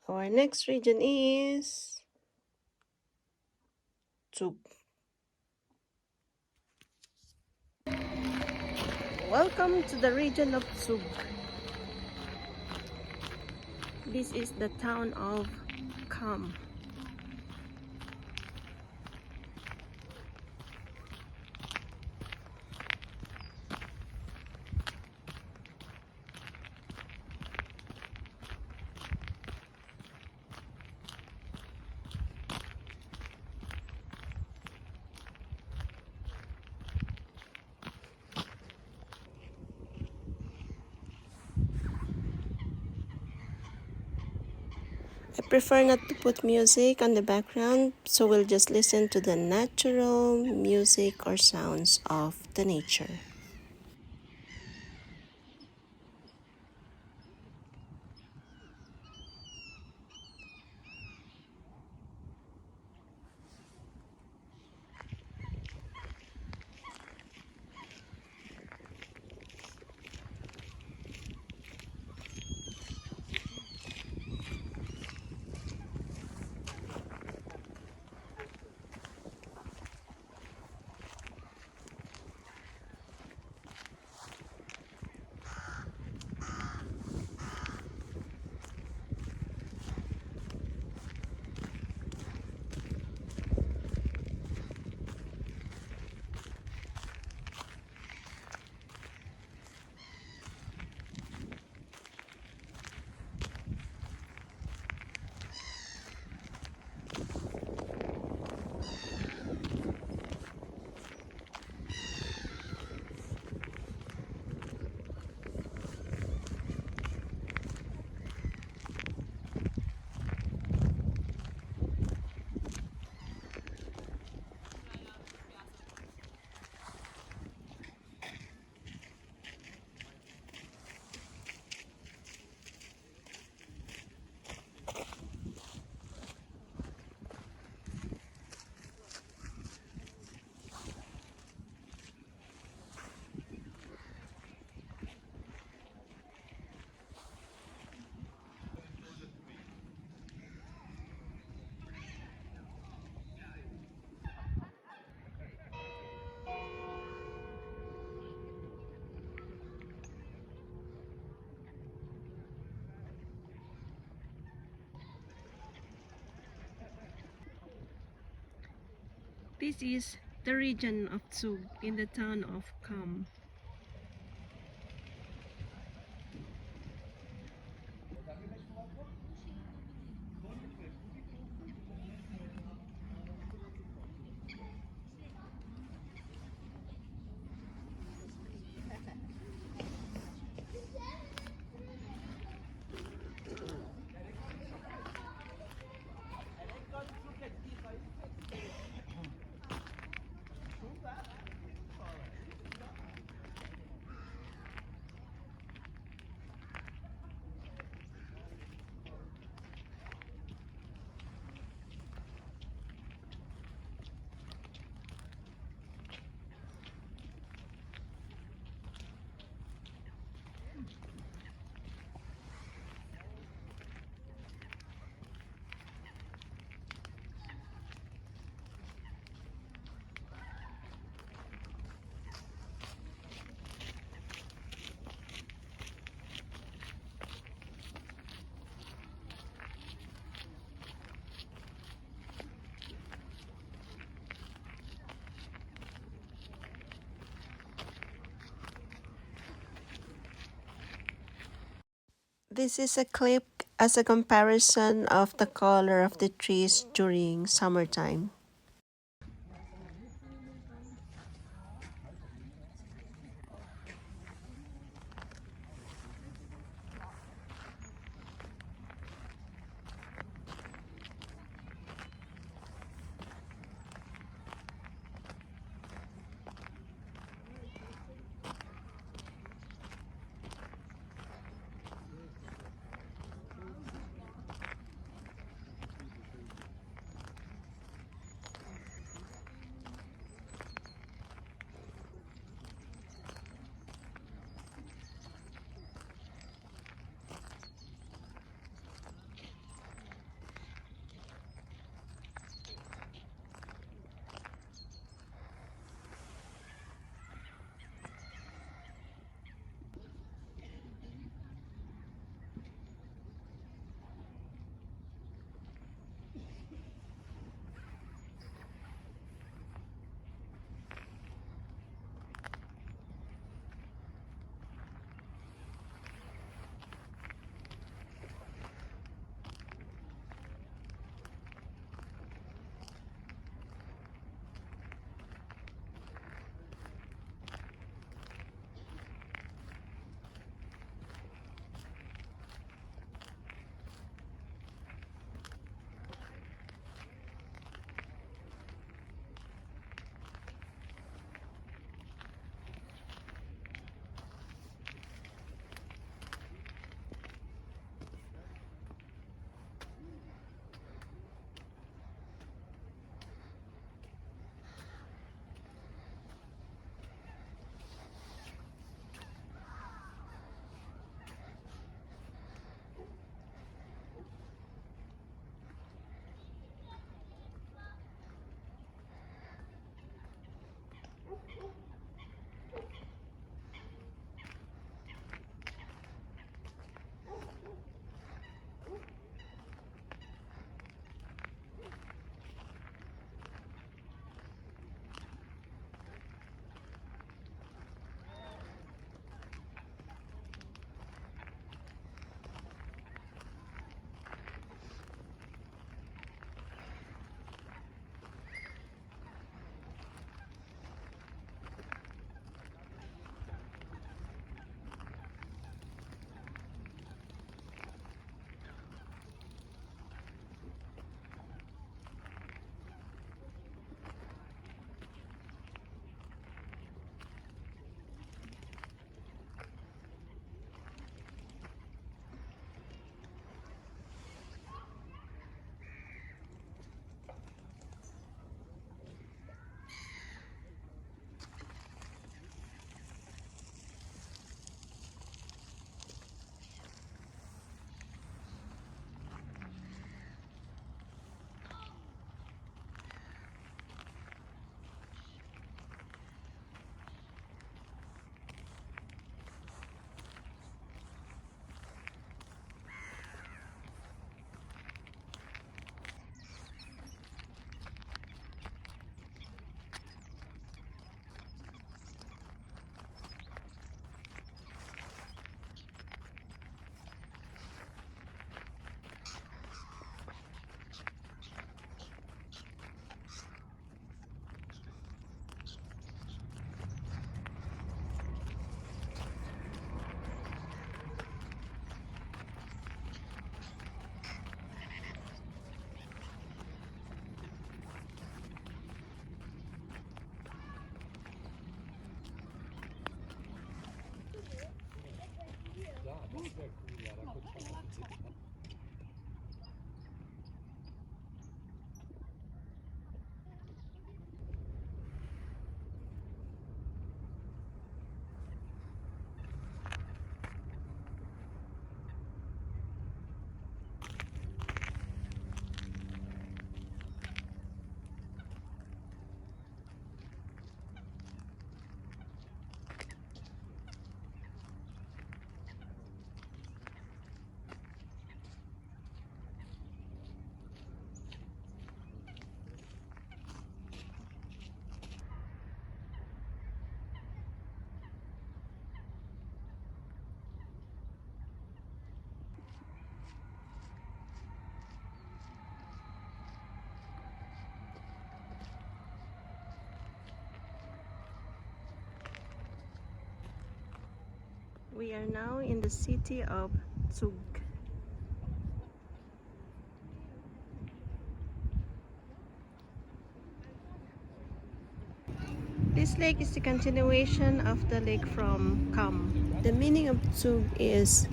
Our next region is Zug. Welcome to the region of Zug. This is the town of Kam. I prefer not to put music on the background, so we'll just listen to the natural music or sounds of the nature. This is the region of Zug in the town of Kam. This is a clip as a comparison of the color of the trees during summertime. We are now in the city of Zug. This lake is the continuation of the lake from Kam. The meaning of Zug is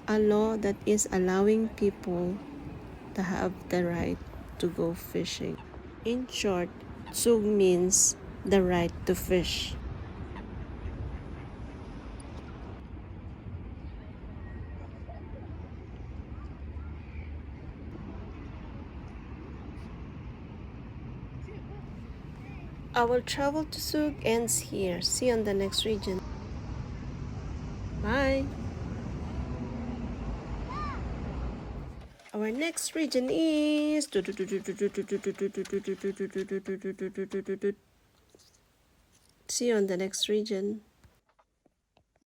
a law that is allowing people to have the right to go fishing. In short, Zug means the right to fish. Our travel to Zug ends here. See you on the next region. Bye. Our next region is see you on the next region.